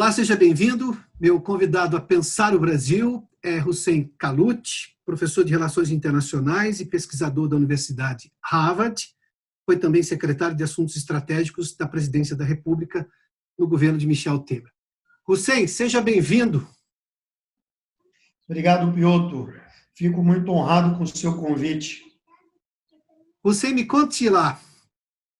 Olá, seja bem-vindo. Meu convidado a pensar o Brasil é Hussein Kalut, professor de Relações Internacionais e pesquisador da Universidade Harvard. Foi também secretário de Assuntos Estratégicos da Presidência da República no governo de Michel Temer. Hussein, seja bem-vindo. Obrigado, Piotr. Fico muito honrado com o seu convite. Hussein, me conte lá.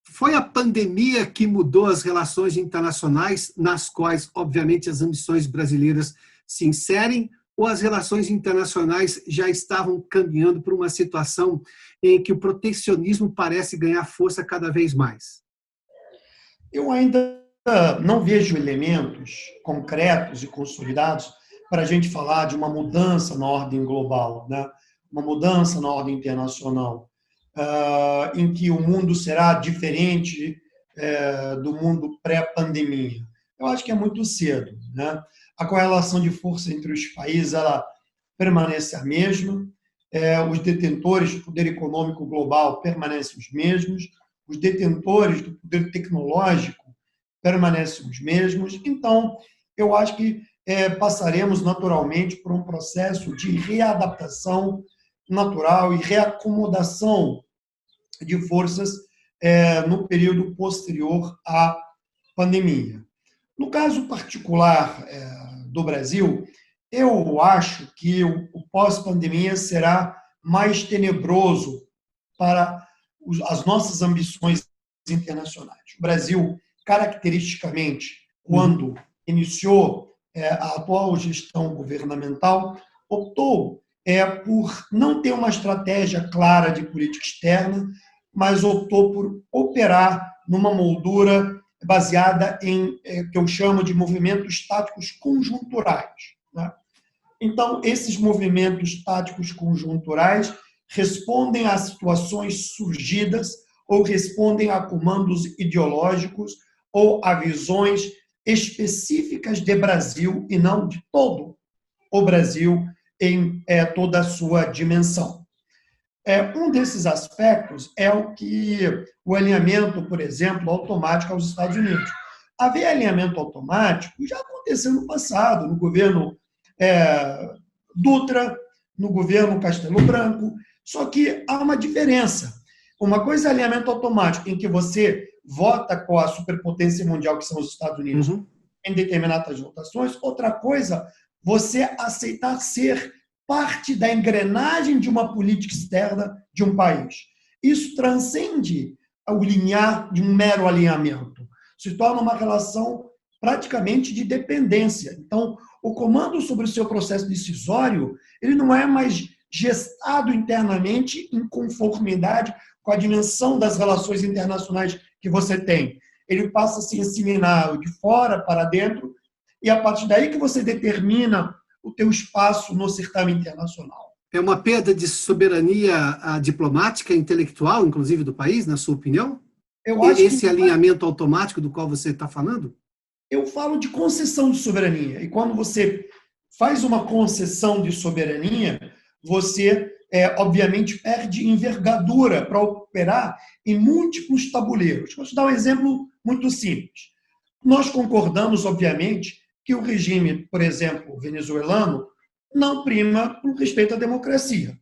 Foi a pandemia que mudou as relações internacionais, nas quais, obviamente, as ambições brasileiras se inserem, ou as relações internacionais já estavam caminhando para uma situação em que o protecionismo parece ganhar força cada vez mais? Eu ainda não vejo elementos concretos e consolidados para a gente falar de uma mudança na ordem global, né? Uma mudança na ordem internacional, em que o mundo será diferente do mundo pré-pandemia. Eu acho que é muito cedo, né? A correlação de força entre os países ela permanece a mesma, os detentores do poder econômico global permanecem os mesmos, os detentores do poder tecnológico permanecem os mesmos. Então, eu acho que passaremos naturalmente por um processo de readaptação natural e reacomodação de forças no período posterior à pandemia. No caso particular do Brasil, eu acho que o pós-pandemia será mais tenebroso para as nossas ambições internacionais. O Brasil, caracteristicamente, quando iniciou a atual gestão governamental, optou por não ter uma estratégia clara de política externa, mas optou por operar numa moldura baseada em que eu chamo de movimentos táticos conjunturais, né? Então, esses movimentos táticos conjunturais respondem a situações surgidas ou respondem a comandos ideológicos ou a visões específicas de Brasil e não de todo o Brasil em toda a sua dimensão. Um desses aspectos é o alinhamento, por exemplo, automático aos Estados Unidos. Haver alinhamento automático já aconteceu no passado, no governo Dutra, no governo Castelo Branco, só que há uma diferença. Uma coisa é alinhamento automático, em que você vota com a superpotência mundial, que são os Estados Unidos, em determinadas votações. Outra coisa, você aceitar ser parte da engrenagem de uma política externa de um país. Isso transcende o linear de um mero alinhamento. Se torna uma relação praticamente de dependência. Então, o comando sobre o seu processo decisório, ele não é mais gestado internamente em conformidade com a dimensão das relações internacionais que você tem. Ele passa a se assimilar de fora para dentro, e a partir daí que você determina o teu espaço no certame internacional. É uma perda de soberania diplomática e intelectual, inclusive, do país, na sua opinião? Eu acho esse alinhamento automático do qual você está falando? Eu falo de concessão de soberania. E quando você faz uma concessão de soberania, você, obviamente, perde envergadura para operar em múltiplos tabuleiros. Vou te dar um exemplo muito simples. Nós concordamos, obviamente, que o regime, por exemplo, venezuelano, não prima por respeito à democracia.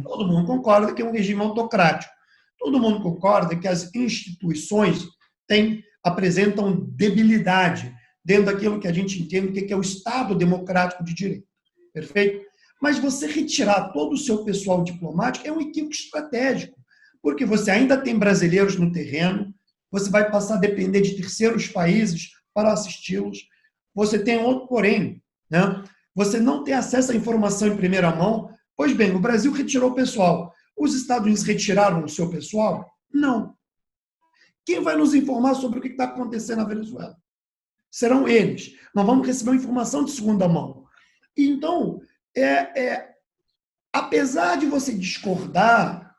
Todo mundo concorda que é um regime autocrático. Todo mundo concorda que as instituições apresentam debilidade dentro daquilo que a gente entende que é o Estado democrático de direito. Perfeito? Mas você retirar todo o seu pessoal diplomático é um equívoco estratégico, porque você ainda tem brasileiros no terreno, você vai passar a depender de terceiros países para assisti-los. Você tem outro porém, né? Você não tem acesso à informação em primeira mão. Pois bem, o Brasil retirou o pessoal. Os Estados Unidos retiraram o seu pessoal? Não. Quem vai nos informar sobre o que está acontecendo na Venezuela? Serão eles. Nós vamos receber uma informação de segunda mão. Então, apesar de você discordar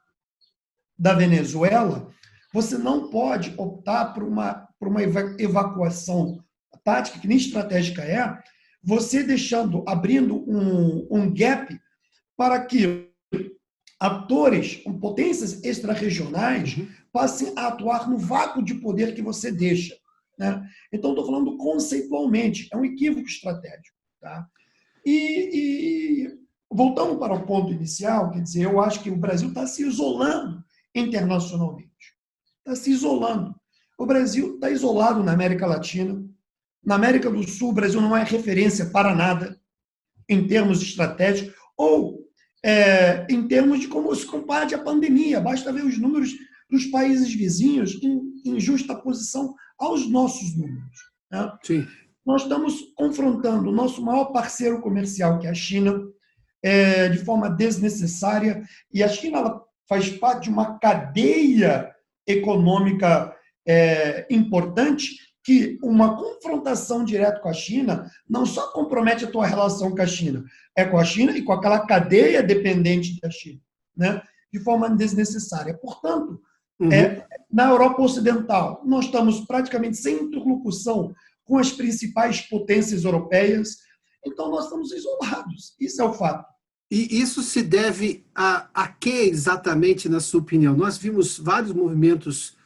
da Venezuela, você não pode optar por uma evacuação tática, que nem estratégica você abrindo um gap para que atores, potências extrarregionais, passem a atuar no vácuo de poder que você deixa. né? Então, estou falando conceitualmente, é um equívoco estratégico. Tá? E voltando para o ponto inicial, quer dizer, eu acho que o Brasil está se isolando internacionalmente. Está se isolando. O Brasil está isolado na América Latina. Na América do Sul, o Brasil não é referência para nada em termos estratégicos ou em termos de como se combate a pandemia. Basta ver os números dos países vizinhos em justa posição aos nossos números. Né? Sim. Nós estamos confrontando o nosso maior parceiro comercial, que é a China, de forma desnecessária, e a China ela faz parte de uma cadeia econômica importante, que uma confrontação direta com a China não só compromete a tua relação com a China, é com a China e com aquela cadeia dependente da China, né? De forma desnecessária. Portanto, na Europa Ocidental, nós estamos praticamente sem interlocução com as principais potências europeias, então nós estamos isolados. Isso é o fato. E isso se deve a que exatamente, na sua opinião? Nós vimos vários movimentos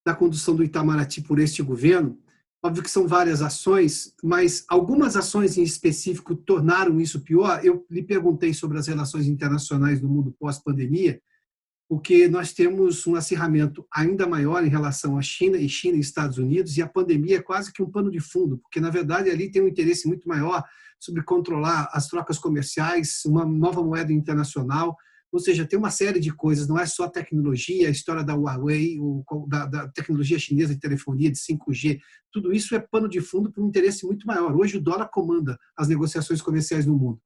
da condução do Itamaraty por este governo. Óbvio que são várias ações, mas algumas ações em específico tornaram isso pior. Eu lhe perguntei sobre as relações internacionais no mundo pós-pandemia, porque nós temos um acirramento ainda maior em relação à China e Estados Unidos, e a pandemia é quase que um pano de fundo, porque, na verdade, ali tem um interesse muito maior sobre controlar as trocas comerciais, uma nova moeda internacional, ou seja, tem uma série de coisas, não é só tecnologia, a história da Huawei, da tecnologia chinesa de telefonia, de 5G, tudo isso é pano de fundo para um interesse muito maior. Hoje o dólar comanda as negociações comerciais no mundo.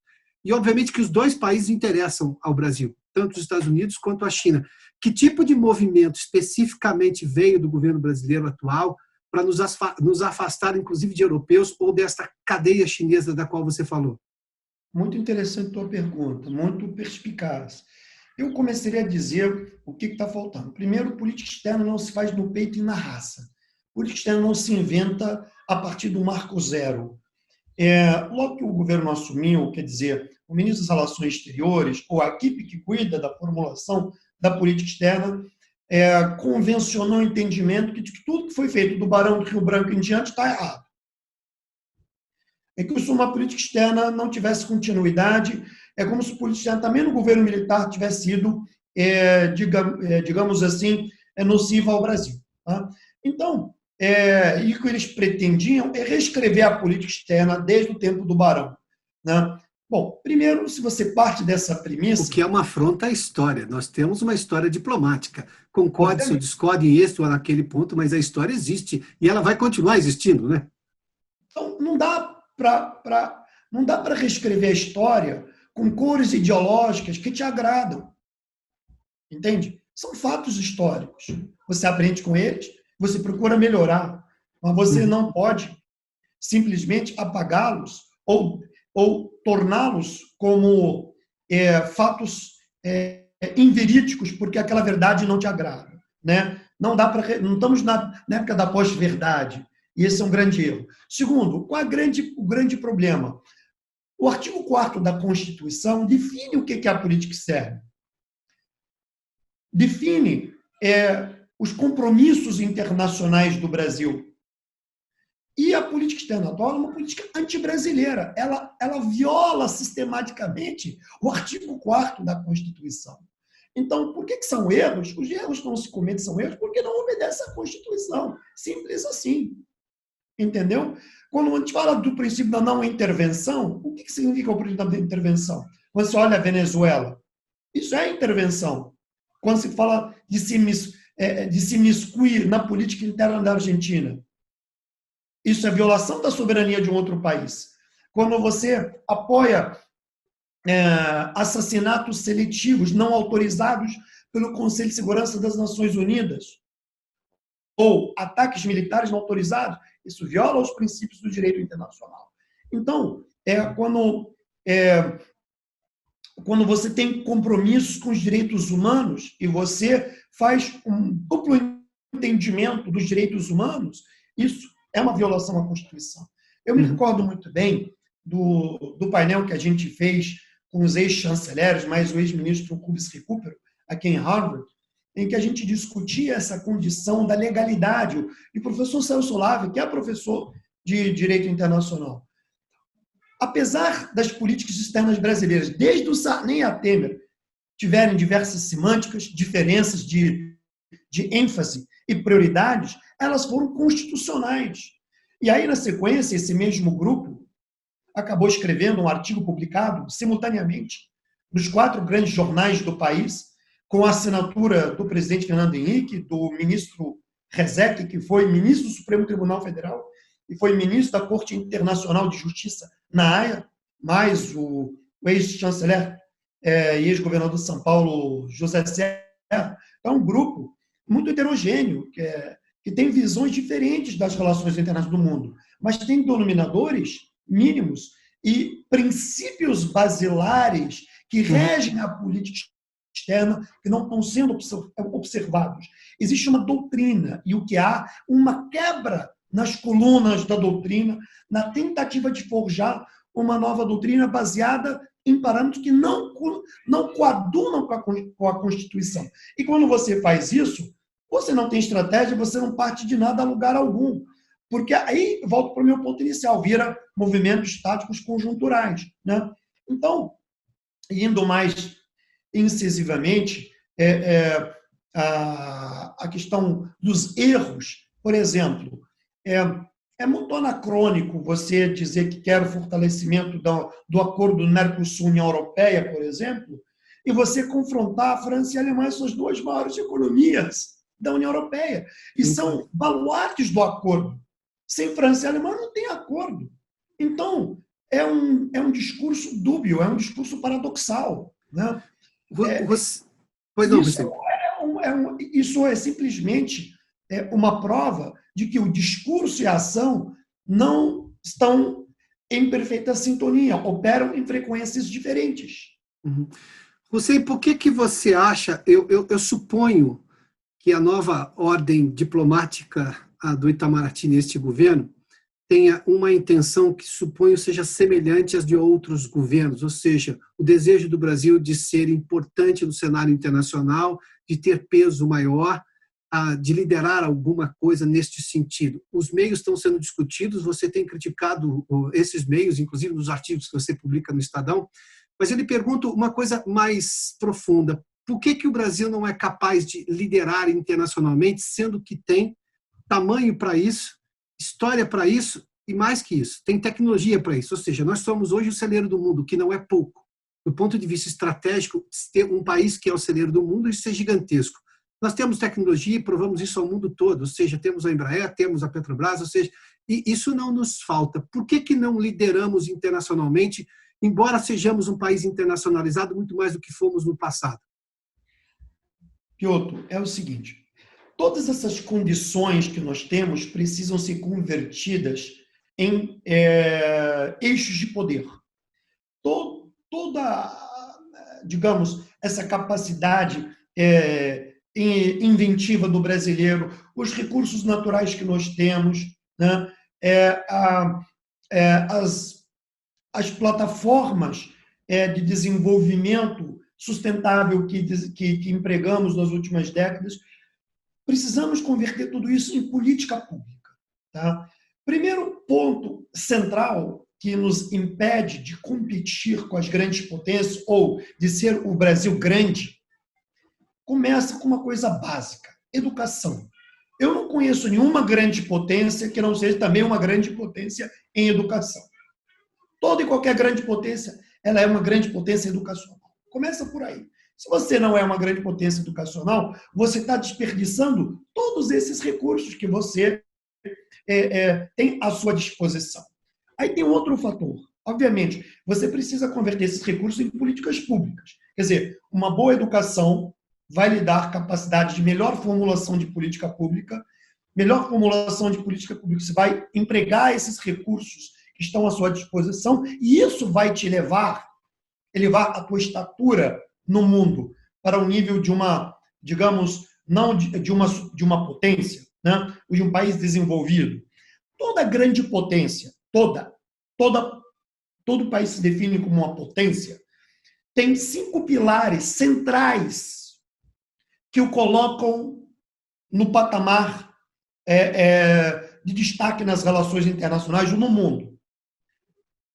E, obviamente, que os dois países interessam ao Brasil, tanto os Estados Unidos quanto a China. Que tipo de movimento especificamente veio do governo brasileiro atual para nos afastar, inclusive, de europeus ou desta cadeia chinesa da qual você falou? Muito interessante a tua pergunta, muito perspicaz. Eu começaria a dizer o que está faltando. Primeiro, política externa não se faz no peito e na raça. Política externa não se inventa a partir do marco zero. Logo que o governo assumiu, quer dizer, o ministro das Relações Exteriores, ou a equipe que cuida da formulação da política externa, convencionou o entendimento de que tudo que foi feito do Barão do Rio Branco em diante está errado. É como se uma política externa não tivesse continuidade, é como se a política externa também no governo militar tivesse sido, digamos assim, nociva ao Brasil. Tá? Então, e o que eles pretendiam é reescrever a política externa desde o tempo do Barão. Né? Bom, primeiro, se você parte dessa premissa... O que é uma afronta à história. Nós temos uma história diplomática. Concorde ou discorde em este ou naquele ponto, mas a história existe e ela vai continuar existindo, né? Então, não dá para reescrever a história com cores ideológicas que te agradam. Entende? São fatos históricos. Você aprende com eles, você procura melhorar, mas você não pode simplesmente apagá-los ou torná-los como fatos inverídicos, porque aquela verdade não te agrada. Né? Não estamos na época da pós-verdade, e esse é um grande erro. Segundo, qual é o grande problema? O artigo 4º da Constituição define o que é a política externa. Define os compromissos internacionais do Brasil. E a política externa atual é uma política antibrasileira. Ela viola sistematicamente o artigo 4º da Constituição. Então, por que são erros? Os erros que não se cometem são erros porque não obedecem à Constituição. Simples assim. Entendeu? Quando a gente fala do princípio da não intervenção, o que significa o princípio da intervenção? Quando você olha a Venezuela, isso é intervenção. Quando se fala de se miscuir na política interna da Argentina, isso é violação da soberania de um outro país. Quando você apoia assassinatos seletivos não autorizados pelo Conselho de Segurança das Nações Unidas, ou ataques militares não autorizados, isso viola os princípios do direito internacional. Então, quando você tem compromissos com os direitos humanos e você faz um duplo entendimento dos direitos humanos, isso é uma violação à Constituição. Eu me recordo muito bem do painel que a gente fez com os ex-chanceleres, mais o ex-ministro Cubis Recupero, aqui em Harvard, em que a gente discutia essa condição da legalidade. E o professor Celso Olavo, que é professor de Direito Internacional, apesar das políticas externas brasileiras, desde o Sarney a Temer, tiverem diversas semânticas, diferenças de ênfase e prioridades, elas foram constitucionais. E aí, na sequência, esse mesmo grupo acabou escrevendo um artigo publicado simultaneamente nos 4 grandes jornais do país, com a assinatura do presidente Fernando Henrique, do ministro Rezec, que foi ministro do Supremo Tribunal Federal e foi ministro da Corte Internacional de Justiça na Haia, mais o ex-chanceler e ex-governador de São Paulo, José Serra. É um grupo muito heterogêneo, que tem visões diferentes das relações internacionais do mundo, mas tem denominadores mínimos e princípios basilares que regem a política externa que não estão sendo observados. Existe uma doutrina e o que há, uma quebra nas colunas da doutrina, na tentativa de forjar uma nova doutrina baseada em parâmetros que não coadunam com a Constituição. E quando você faz isso, você não tem estratégia, você não parte de nada a lugar algum. Porque aí, volto para o meu ponto inicial, vira movimentos táticos conjunturais. Né? Então, indo mais incisivamente, a questão dos erros, por exemplo, é muito anacrônico você dizer que quer o fortalecimento do acordo do Mercosul-União Europeia, por exemplo, e você confrontar a França e a Alemanha, suas 2 maiores economias da União Europeia, e são baluartes do acordo. Sem França e Alemanha não tem acordo. Então, é um discurso dúbio, é um discurso paradoxal. Né? Pois não, você. Isso é simplesmente uma prova de que o discurso e a ação não estão em perfeita sintonia, operam em frequências diferentes. Uhum. Você, por que você acha, eu suponho que a nova ordem diplomática do Itamaraty neste governo tenha uma intenção que suponho seja semelhante às de outros governos, ou seja, o desejo do Brasil de ser importante no cenário internacional, de ter peso maior, de liderar alguma coisa neste sentido. Os meios estão sendo discutidos, você tem criticado esses meios, inclusive nos artigos que você publica no Estadão, mas eu lhe pergunto uma coisa mais profunda. Por que o Brasil não é capaz de liderar internacionalmente, sendo que tem tamanho para isso, história para isso e, mais que isso, tem tecnologia para isso? Ou seja, nós somos hoje o celeiro do mundo, que não é pouco. Do ponto de vista estratégico, ter um país que é o celeiro do mundo, isso é gigantesco. Nós temos tecnologia e provamos isso ao mundo todo, ou seja, temos a Embraer, temos a Petrobras, ou seja, e isso não nos falta. Por que não lideramos internacionalmente, embora sejamos um país internacionalizado muito mais do que fomos no passado? Piotr, é o seguinte, todas essas condições que nós temos precisam ser convertidas em eixos de poder. Toda, digamos, essa capacidade inventiva do brasileiro, os recursos naturais que nós temos, né? As plataformas de desenvolvimento sustentável que empregamos nas últimas décadas, precisamos converter tudo isso em política pública. Tá? Primeiro ponto central que nos impede de competir com as grandes potências ou de ser o Brasil grande, começa com uma coisa básica, educação. Eu não conheço nenhuma grande potência que não seja também uma grande potência em educação. Toda e qualquer grande potência, ela é uma grande potência educacional. Começa por aí. Se você não é uma grande potência educacional, você está desperdiçando todos esses recursos que você tem à sua disposição. Aí tem outro fator. Obviamente, você precisa converter esses recursos em políticas públicas. Quer dizer, uma boa educação vai lhe dar capacidade de melhor formulação de política pública. Melhor formulação de política pública, você vai empregar esses recursos que estão à sua disposição e isso vai te elevar a tua estatura no mundo para o nível de uma, digamos, não de uma potência, né? De um país desenvolvido. Toda grande potência, todo país se define como uma potência, tem 5 pilares centrais que o colocam no patamar de destaque nas relações internacionais no mundo.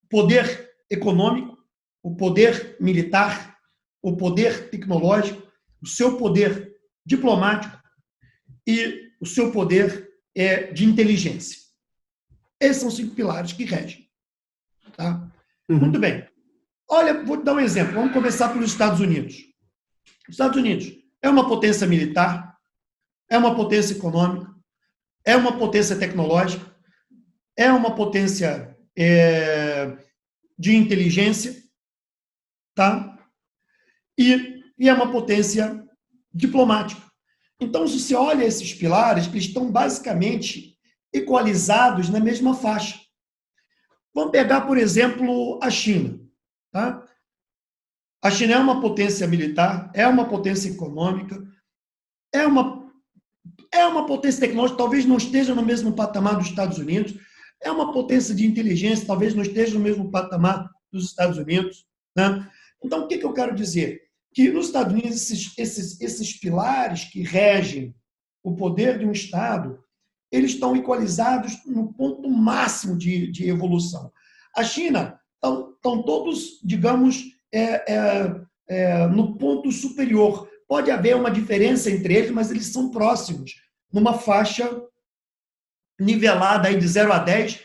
O poder econômico, o poder militar, o poder tecnológico, o seu poder diplomático e o seu poder de inteligência. Esses são os 5 pilares que regem. Tá? Muito bem. Olha, vou te dar um exemplo. Vamos começar pelos Estados Unidos. Os Estados Unidos é uma potência militar, é uma potência econômica, é uma potência tecnológica, é uma potência de inteligência, tá? E é uma potência diplomática. Então, se você olha esses pilares, eles estão basicamente equalizados na mesma faixa. Vamos pegar, por exemplo, a China. Tá? A China é uma potência militar, é uma potência econômica, é uma potência tecnológica, talvez não esteja no mesmo patamar dos Estados Unidos, é uma potência de inteligência, talvez não esteja no mesmo patamar dos Estados Unidos. Né? Então, o que eu quero dizer? Que nos Estados Unidos, esses pilares que regem o poder de um Estado, eles estão equalizados no ponto máximo de evolução. A China estão todos, digamos, no ponto superior. Pode haver uma diferença entre eles, mas eles são próximos, numa faixa nivelada aí de 0 a 10,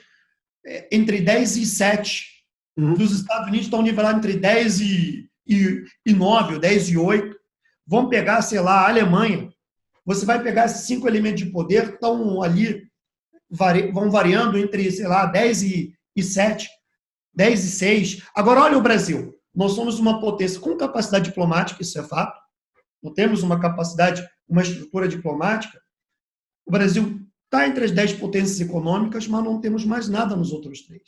entre 10 e 7. Dos Estados Unidos estão nivelados entre 10 e 9, ou 10 e 8. Vamos pegar, sei lá, a Alemanha. Você vai pegar esses 5 elementos de poder que estão ali, vão variando entre, sei lá, 10 e 7, 10 e 6. Agora, olha o Brasil. Nós somos uma potência com capacidade diplomática, isso é fato. Não temos uma capacidade, uma estrutura diplomática. O Brasil está entre as 10 potências econômicas, mas não temos mais nada nos outros 3.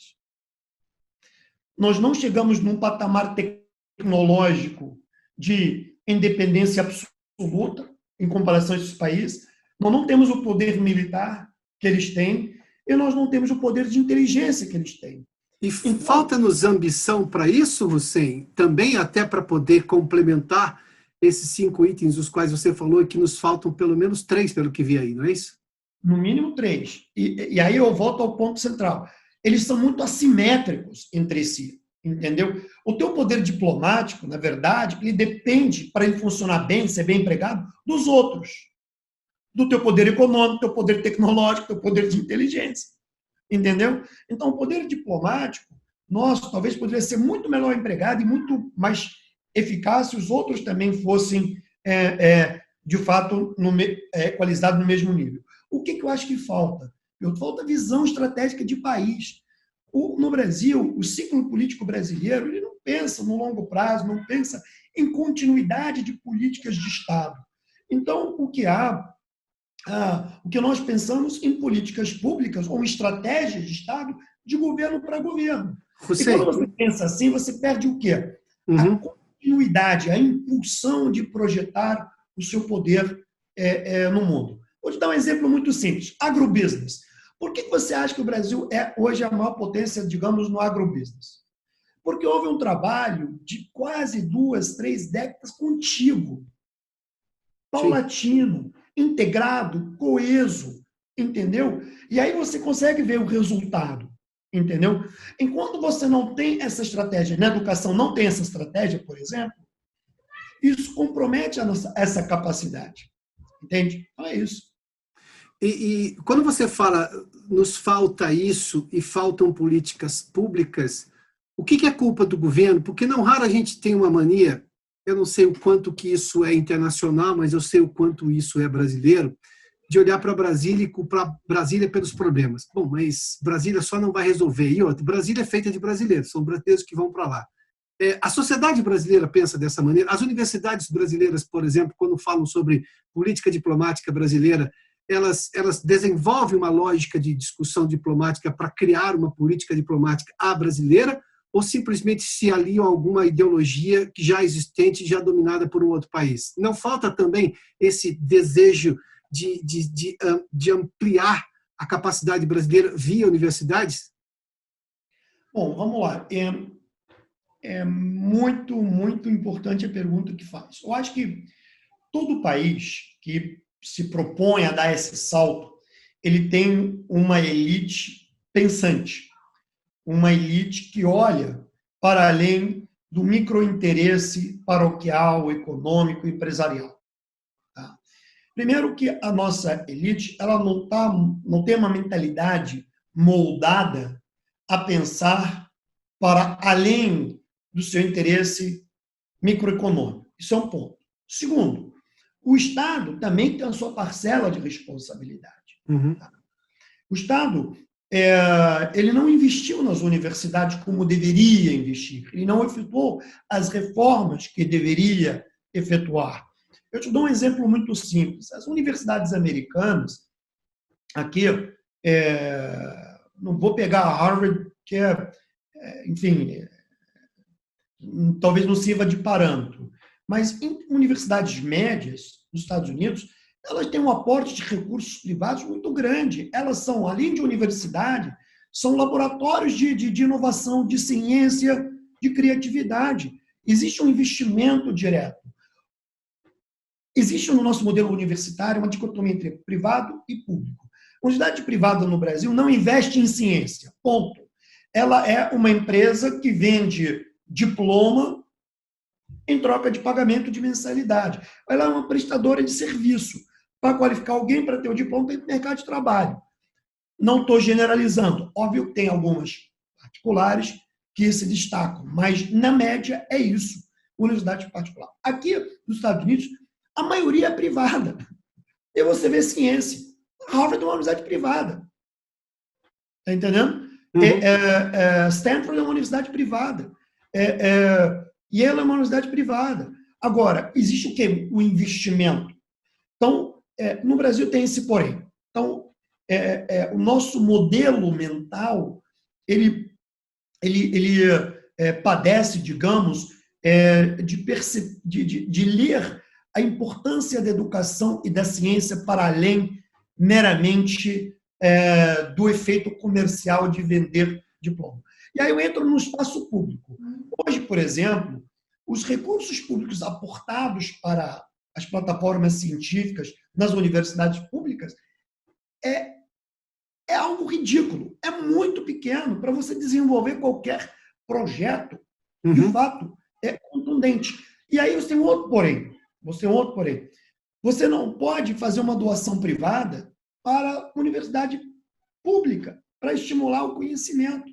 Nós não chegamos num patamar tecnológico de independência absoluta em comparação a esses países. Nós não temos o poder militar que eles têm e nós não temos o poder de inteligência que eles têm. E falta-nos ambição para isso, Hussein? Também até para poder complementar esses 5 itens dos quais você falou e que nos faltam pelo menos 3, pelo que vi aí, não é isso? No mínimo 3. E aí eu volto ao ponto central. Eles são muito assimétricos entre si, entendeu? O teu poder diplomático, na verdade, ele depende, para ele funcionar bem, ser bem empregado, dos outros. Do teu poder econômico, teu poder tecnológico, teu poder de inteligência. Entendeu? Então, o poder diplomático nosso talvez poderia ser muito melhor empregado e muito mais eficaz se os outros também fossem, de fato, equalizados no mesmo nível. O que eu acho que falta? Falta visão estratégica de país. No Brasil, o ciclo político brasileiro ele não pensa no longo prazo, não pensa em continuidade de políticas de Estado. Então, o que nós pensamos em políticas públicas ou estratégias de Estado de governo para governo. Hussein. E quando você pensa assim, você perde o quê? A continuidade, a impulsão de projetar o seu poder no mundo. Vou te dar um exemplo muito simples. Agrobusiness. Por que você acha que o Brasil é hoje a maior potência, digamos, no agrobusiness? Porque houve um trabalho de quase 2, 3 décadas contínuo, paulatino, integrado, coeso, entendeu? E aí você consegue ver o resultado, entendeu? Enquanto você não tem essa estratégia, na educação não tem essa estratégia, por exemplo, isso compromete essa capacidade, entende? Então é isso. E quando você fala, nos falta isso e faltam políticas públicas, o que é culpa do governo? Porque não raro a gente tem uma mania, eu não sei o quanto que isso é internacional, mas eu sei o quanto isso é brasileiro, de olhar para Brasília e culpar Brasília pelos problemas. Bom, mas Brasília só não vai resolver. E outra, Brasília é feita de brasileiros, são brasileiros que vão para lá. A sociedade brasileira pensa dessa maneira. As universidades brasileiras, por exemplo, quando falam sobre política diplomática brasileira, elas desenvolvem uma lógica de discussão diplomática para criar uma política diplomática à brasileira, ou simplesmente se aliam a alguma ideologia que já existente, já dominada por um outro país? Não falta também esse desejo de ampliar a capacidade brasileira via universidades? Bom, vamos lá. É muito, muito importante a pergunta que faz. Eu acho que todo país que se propõe a dar esse salto, ele tem uma elite pensante, uma elite que olha para além do microinteresse paroquial, econômico, empresarial. Tá? Primeiro que a nossa elite ela não tem uma mentalidade moldada a pensar para além do seu interesse microeconômico. Isso é um ponto. Segundo, o Estado também tem a sua parcela de responsabilidade. Uhum. O Estado ele não investiu nas universidades como deveria investir, ele não efetuou as reformas que deveria efetuar. Eu te dou um exemplo muito simples. As universidades americanas, aqui, não vou pegar a Harvard, que enfim, talvez não sirva de parâmetro, mas em universidades médias dos Estados Unidos, elas têm um aporte de recursos privados muito grande. Elas são, além de universidade, são laboratórios de inovação, de ciência, de criatividade. Existe um investimento direto. Existe no nosso modelo universitário uma dicotomia entre privado e público. A universidade privada no Brasil não investe em ciência, ponto. Ela é uma empresa que vende diploma em troca de pagamento de mensalidade. Ela é uma prestadora de serviço para qualificar alguém para ter o diploma para ir para o mercado de trabalho. Não estou generalizando. Óbvio que tem algumas particulares que se destacam, mas, na média, é isso. Universidade particular. Aqui, nos Estados Unidos, a maioria é privada. E você vê ciência. Harvard é uma universidade privada. Está entendendo? Uhum. Stanford é uma universidade privada. Yale é uma universidade privada. Agora, existe o quê? O investimento. Então, no Brasil tem esse porém. Então, o nosso modelo mental, ele padece, digamos, de ler a importância da educação e da ciência para além meramente do efeito comercial de vender diploma. E aí eu entro no espaço público. Hoje, por exemplo, os recursos públicos aportados para as plataformas científicas nas universidades públicas é algo ridículo, é muito pequeno para você desenvolver qualquer projeto, de fato, contundente. E aí você tem um outro porém. Você não pode fazer uma doação privada para a universidade pública, para estimular o conhecimento.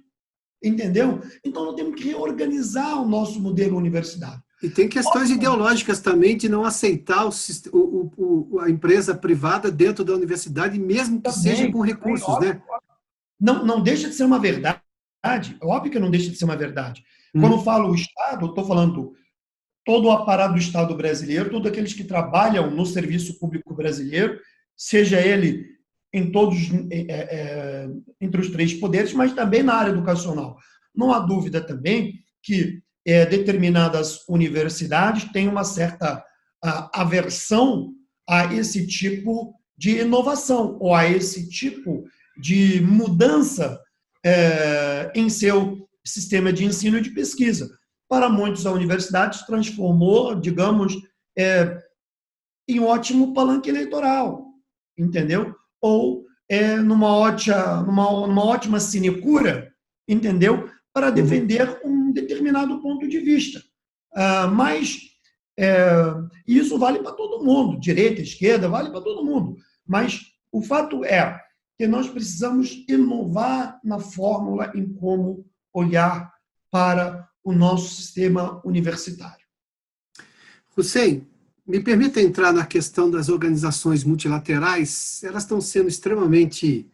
Entendeu? Então, nós temos que reorganizar o nosso modelo universitário. E tem questões ideológicas também de não aceitar a empresa privada dentro da universidade, mesmo que seja com recursos, né? Não deixa de ser uma verdade. Óbvio que não deixa de ser uma verdade. Quando eu falo o Estado, eu estou falando todo o aparato do Estado brasileiro, todos aqueles que trabalham no serviço público brasileiro, seja ele entre os três poderes, mas também na área educacional. Não há dúvida também que determinadas universidades têm uma certa aversão a esse tipo de inovação ou a esse tipo de mudança em seu sistema de ensino e de pesquisa. Para muitos, a universidade se transformou, digamos, em um ótimo palanque eleitoral, entendeu? Ou numa ótima sinecura, entendeu? Para defender um determinado ponto de vista. Mas isso vale para todo mundo, direita, esquerda, vale para todo mundo. Mas o fato é que nós precisamos inovar na fórmula em como olhar para o nosso sistema universitário. Hussein, me permita entrar na questão das organizações multilaterais. Elas estão sendo extremamente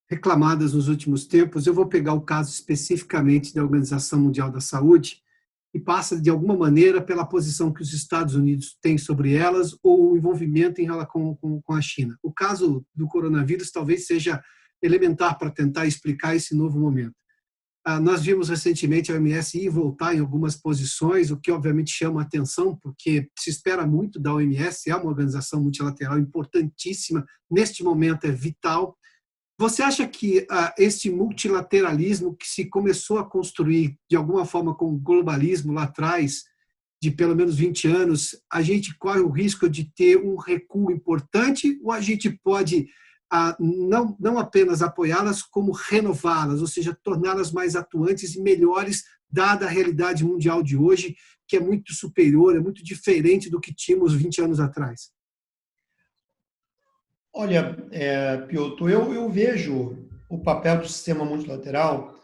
reclamadas nos últimos tempos. Eu vou pegar o caso especificamente da Organização Mundial da Saúde, e passa, de alguma maneira, pela posição que os Estados Unidos têm sobre elas ou o envolvimento em relação com a China. O caso do coronavírus talvez seja elementar para tentar explicar esse novo momento. Nós vimos recentemente a OMS ir e voltar em algumas posições, o que obviamente chama a atenção, porque se espera muito da OMS, é uma organização multilateral importantíssima, neste momento é vital. Você acha que esse multilateralismo que se começou a construir de alguma forma com o globalismo lá atrás, de pelo menos 20 anos, a gente corre o risco de ter um recuo importante ou a gente pode não apenas apoiá-las, como renová-las, ou seja, torná-las mais atuantes e melhores, dada a realidade mundial de hoje, que é muito superior, é muito diferente do que tínhamos 20 anos atrás? Olha, Piotr, eu vejo o papel do sistema multilateral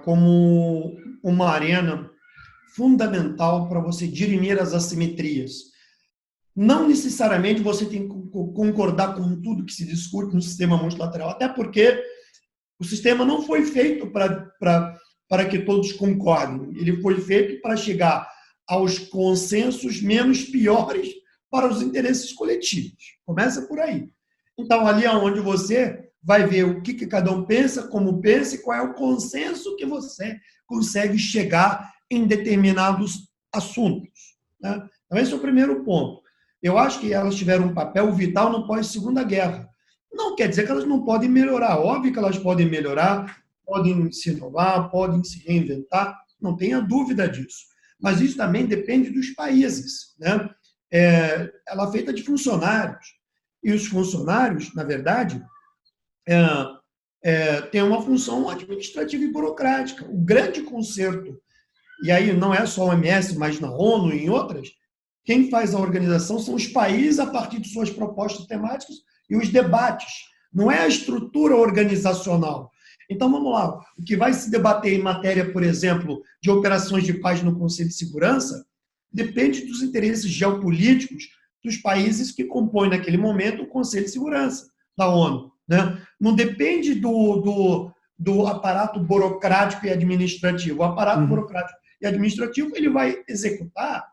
como uma arena fundamental para você dirimir as assimetrias. Não necessariamente você tem que concordar com tudo que se discute no sistema multilateral, até porque o sistema não foi feito para que todos concordem. Ele foi feito para chegar aos consensos menos piores para os interesses coletivos. Começa por aí. Então, ali é onde você vai ver o que cada um pensa, como pensa e qual é o consenso que você consegue chegar em determinados assuntos, né? Então, esse é o primeiro ponto. Eu acho que elas tiveram um papel vital no pós-Segunda Guerra. Não quer dizer que elas não podem melhorar. Óbvio que elas podem melhorar, podem se inovar, podem se reinventar, não tenha dúvida disso. Mas isso também depende dos países, né? Ela é feita de funcionários. E os funcionários, na verdade, têm uma função administrativa e burocrática. O grande conserto, e aí não é só a OMS, mas na ONU e em outras, quem faz a organização são os países a partir de suas propostas temáticas e os debates. Não é a estrutura organizacional. Então, vamos lá. O que vai se debater em matéria, por exemplo, de operações de paz no Conselho de Segurança, depende dos interesses geopolíticos dos países que compõem, naquele momento, o Conselho de Segurança da ONU, né? Não depende do aparato burocrático e administrativo. O aparato burocrático e administrativo ele vai executar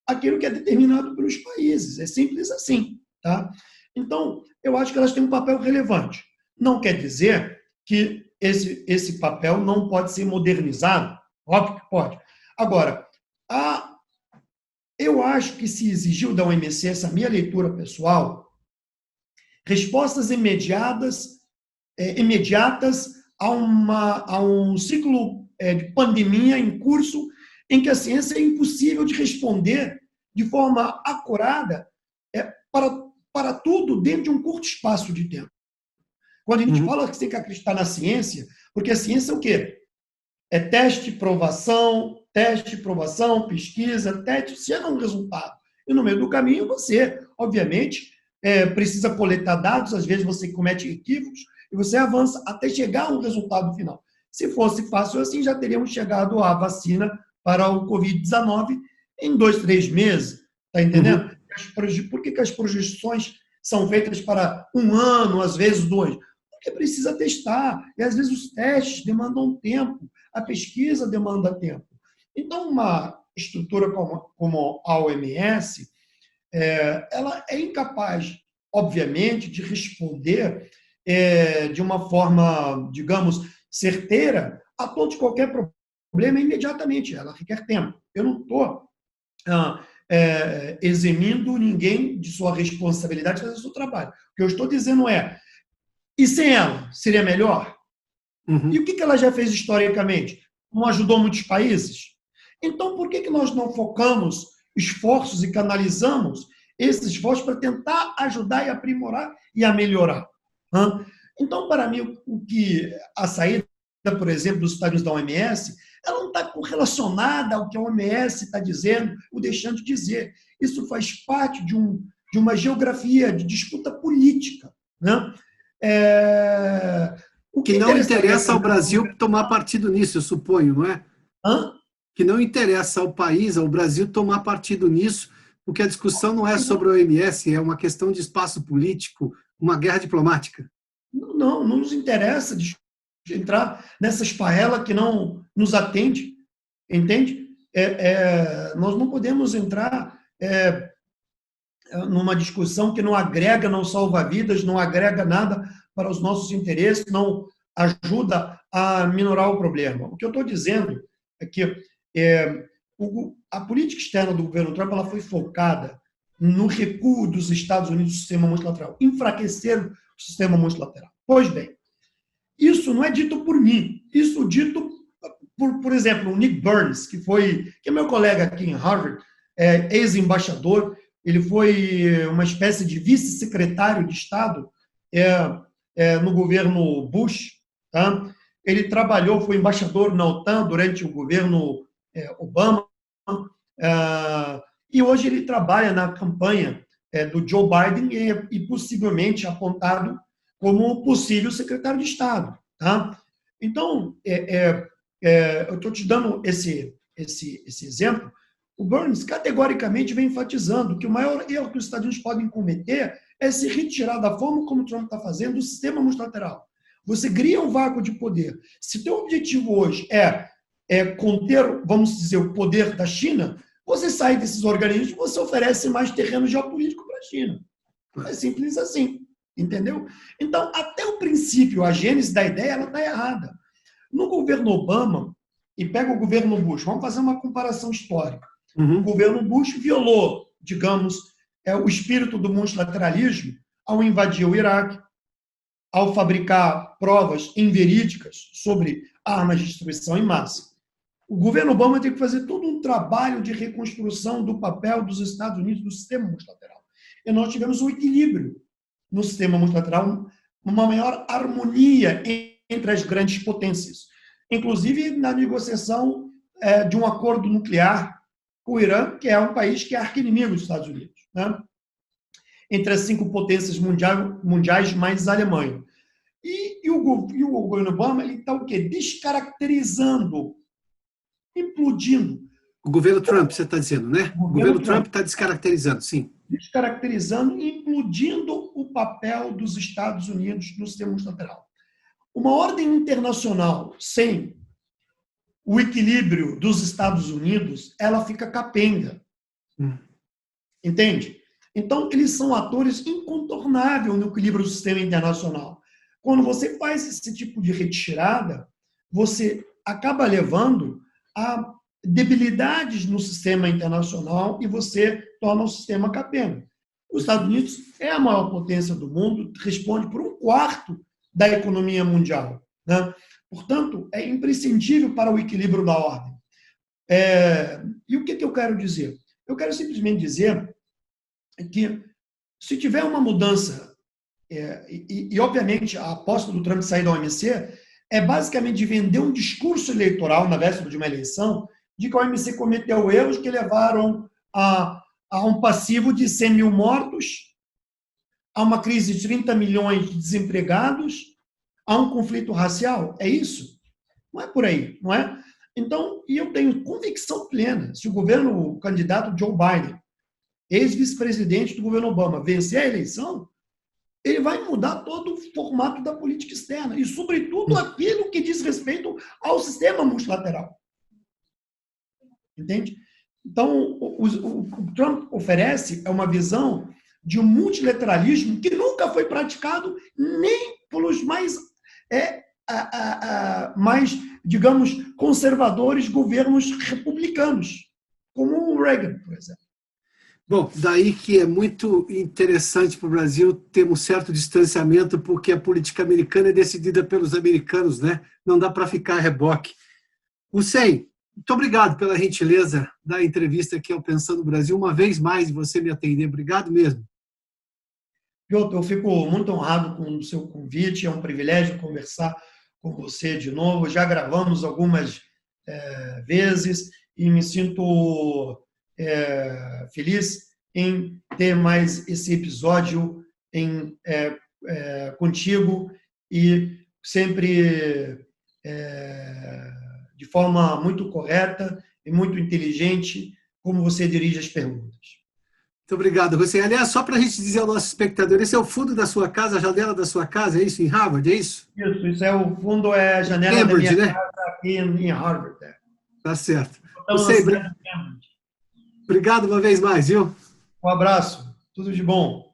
aquilo que é determinado pelos países. É simples assim, tá? Então, eu acho que elas têm um papel relevante. Não quer dizer que esse papel não pode ser modernizado. Óbvio que pode. Agora, eu acho que se exigiu da OMC, essa minha leitura pessoal, respostas imediatas a um ciclo de pandemia em curso em que a ciência é impossível de responder de forma acurada para tudo dentro de um curto espaço de tempo. Quando a gente fala que você tem que acreditar na ciência, porque a ciência é o quê? É teste, provação, pesquisa, teste, chega a um resultado. E no meio do caminho você, obviamente, precisa coletar dados, às vezes você comete equívocos, e você avança até chegar a um resultado final. Se fosse fácil assim, já teríamos chegado à vacina para o Covid-19 em 2, 3 meses. Está entendendo? Por que as projeções são feitas para 1 ano, às vezes 2? Porque precisa testar. E às vezes os testes demandam tempo, a pesquisa demanda tempo. Então, uma estrutura como a OMS, ela é incapaz, obviamente, de responder de uma forma, digamos, certeira a todo qualquer problema imediatamente. Ela requer tempo. Eu não estou eximindo ninguém de sua responsabilidade de fazer o seu trabalho. O que eu estou dizendo e sem ela, seria melhor? E o que ela já fez historicamente? Não ajudou muitos países? Então, por que nós não focamos esforços e canalizamos esses esforços para tentar ajudar e aprimorar e a melhorar? Então, para mim, a saída, por exemplo, dos Estados Unidos da OMS, ela não está correlacionada ao que a OMS está dizendo ou deixando de dizer. Isso faz parte de uma geografia de disputa política, né? O que não interessa ao Brasil tomar partido nisso, eu suponho, não é? Que não interessa ao país, ao Brasil, tomar partido nisso, porque a discussão não é sobre a OMS, é uma questão de espaço político, uma guerra diplomática. Não nos interessa de entrar nessa esparrela que não nos atende, entende? Nós não podemos entrar numa discussão que não agrega, não salva vidas, não agrega nada para os nossos interesses, não ajuda a minorar o problema. O que eu estou dizendo é que a política externa do governo Trump ela foi focada no recuo dos Estados Unidos do sistema multilateral, enfraquecer o sistema multilateral. Pois bem, isso não é dito por mim, isso é dito por exemplo, o Nick Burns, que é meu colega aqui em Harvard, ex-embaixador, ele foi uma espécie de vice-secretário de Estado no governo Bush, tá? Ele trabalhou, foi embaixador na OTAN durante o governo Obama, e hoje ele trabalha na campanha do Joe Biden e possivelmente apontado como possível secretário de Estado. Tá? Então, eu estou te dando esse exemplo. O Burns categoricamente vem enfatizando que o maior erro que os Estados Unidos podem cometer é se retirar da forma como o Trump está fazendo do sistema multilateral. Você cria um vácuo de poder. Se teu objetivo hoje é conter, vamos dizer, o poder da China, você sai desses organismos e você oferece mais terreno geopolítico para a China. É simples assim, entendeu? Então, até o princípio, a gênese da ideia, ela está errada. No governo Obama, e pega o governo Bush, vamos fazer uma comparação histórica. O governo Bush violou, digamos, o espírito do multilateralismo ao invadir o Iraque, ao fabricar provas inverídicas sobre armas de destruição em massa. O governo Obama tem que fazer todo um trabalho de reconstrução do papel dos Estados Unidos no sistema multilateral. E nós tivemos um equilíbrio no sistema multilateral, uma maior harmonia entre as grandes potências, inclusive na negociação de um acordo nuclear com o Irã, que é um país que é arqui-inimigo dos Estados Unidos, né? Entre as 5 potências mundiais mais a Alemanha. E o governo Obama está o quê? Descaracterizando, implodindo. O governo Trump, você está dizendo, né? O governo Trump está descaracterizando, sim. Descaracterizando e implodindo o papel dos Estados Unidos no sistema multilateral. Uma ordem internacional sem o equilíbrio dos Estados Unidos, ela fica capenga. Entende? Então, eles são atores incontornáveis no equilíbrio do sistema internacional. Quando você faz esse tipo de retirada, você acaba levando a debilidades no sistema internacional e você torna o sistema capenga. Os Estados Unidos é a maior potência do mundo, responde por 1/4 da economia mundial, né? Portanto, é imprescindível para o equilíbrio da ordem. E o que eu quero dizer? Eu quero simplesmente dizer que, se tiver uma mudança, obviamente a aposta do Trump sair da OMC é basicamente de vender um discurso eleitoral na véspera de uma eleição de que a OMC cometeu erros que levaram a um passivo de 100 mil mortos, a uma crise de 30 milhões de desempregados, a um conflito racial. É isso? Não é por aí, não é? Então, e eu tenho convicção plena, se o candidato Joe Biden, ex-vice-presidente do governo Obama, vencer a eleição, ele vai mudar todo o formato da política externa e, sobretudo, aquilo que diz respeito ao sistema multilateral. Entende? Então, o Trump oferece uma visão de um multilateralismo que nunca foi praticado nem pelos mais, digamos, conservadores governos republicanos, como o Reagan, por exemplo. Bom, daí que é muito interessante para o Brasil ter um certo distanciamento, porque a política americana é decidida pelos americanos, né? Não dá para ficar a reboque. Hussein, muito obrigado pela gentileza da entrevista aqui ao Pensando no Brasil. Uma vez mais, você me atender. Obrigado mesmo. Eu fico muito honrado com o seu convite. É um privilégio conversar com você de novo. Já gravamos algumas vezes e me sinto feliz em ter mais esse episódio contigo e sempre de forma muito correta e muito inteligente, como você dirige as perguntas. Muito obrigado, Hussein. Aliás, só para a gente dizer ao nosso espectador, esse é o fundo da sua casa, a janela da sua casa, é isso, em Harvard, é isso? Isso é o fundo, é a janela Cambridge, da minha né? casa aqui em Harvard. Tá certo. Então, Hussein, obrigado uma vez mais, viu? Um abraço, tudo de bom.